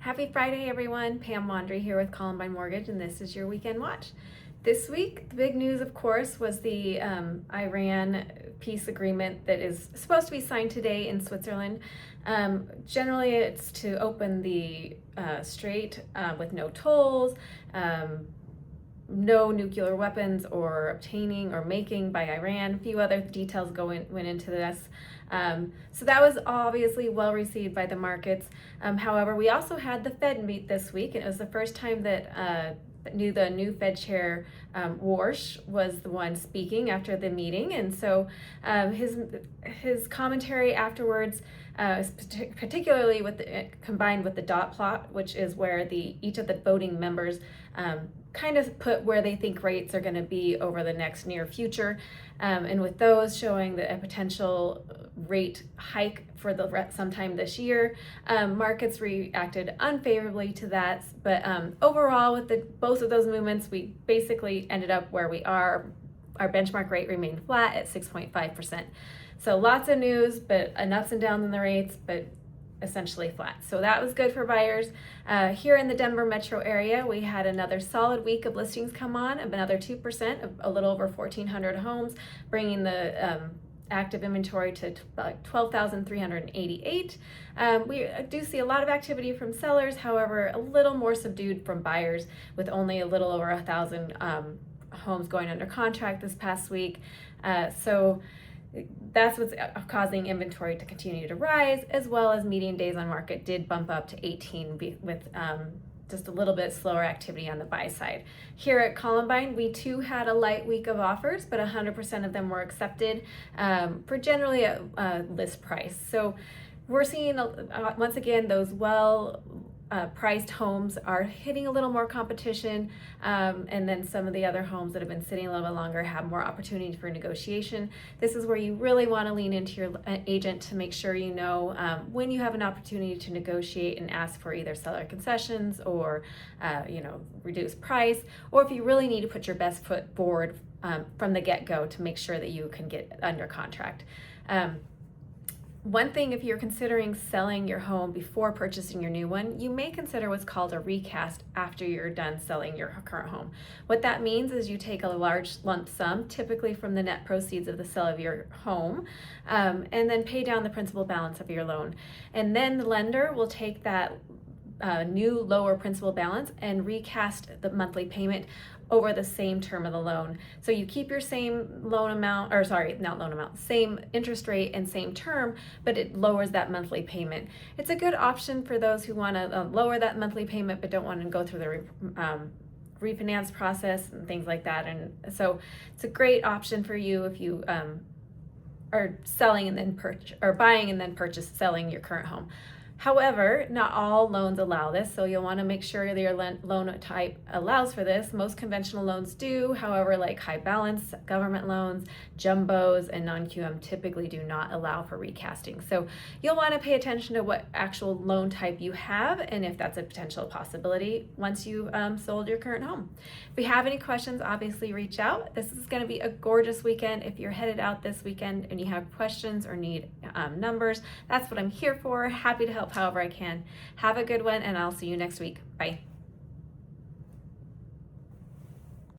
Happy Friday, everyone. Pam Wandry here with Columbine Mortgage, and this is your Weekend Watch. This week, the big news, of course, was the Iran peace agreement that is supposed to be signed today in Switzerland. Generally, it's to open the strait with no tolls, no nuclear weapons or obtaining or making by Iran. A few other details went into this. So that was obviously well received by the markets. However, we also had the Fed meet this week, and it was the first time that the new Fed chair, Warsh, was the one speaking after the meeting. And so his commentary afterwards, particularly combined with the dot plot, which is where each of the voting members kind of put where they think rates are going to be over the next near future, and with those showing a potential rate hike for sometime this year, markets reacted unfavorably to that. But overall, with both of those movements, we basically ended up where we are. Our benchmark rate remained flat at 6.5%. So lots of news, but an ups and downs in the rates, but essentially flat. So that was good for buyers. Here in the Denver metro area, we had another solid week of listings come on, of another 2%, a little over 1,400 homes, bringing the active inventory to 12,388. We do see a lot of activity from sellers, however, a little more subdued from buyers, with only a little over 1,000 homes going under contract this past week. So that's what's causing inventory to continue to rise, as well as median days on market did bump up to 18 with just a little bit slower activity on the buy side. Here at Columbine, we too had a light week of offers, but 100% of them were accepted for generally a list price. So we're seeing, once again, those priced homes are hitting a little more competition, and then some of the other homes that have been sitting a little bit longer have more opportunity for negotiation. This is where you really want to lean into your agent to make sure you know when you have an opportunity to negotiate and ask for either seller concessions or reduce price, or if you really need to put your best foot forward from the get-go to make sure that you can get under contract. One thing, if you're considering selling your home before purchasing your new one, you may consider what's called a recast after you're done selling your current home. What that means is you take a large lump sum, typically from the net proceeds of the sale of your home, and then pay down the principal balance of your loan. And then the lender will take that new lower principal balance and recast the monthly payment over the same term of the loan. So you keep your same same interest rate and same term, but it lowers that monthly payment. It's a good option for those who want to lower that monthly payment but don't want to go through the refinance process and things like that. And so it's a great option for you if you are selling and then buying and then selling your current home. However, not all loans allow this, so you'll want to make sure that your loan type allows for this. Most conventional loans do, however, like high balance government loans, jumbos, and non-QM typically do not allow for recasting. So you'll want to pay attention to what actual loan type you have and if that's a potential possibility once you've sold your current home. If you have any questions, obviously reach out. This is going to be a gorgeous weekend. If you're headed out this weekend and you have questions or need numbers, that's what I'm here for. Happy to help however I can. Have a good one, and I'll see you next week. Bye.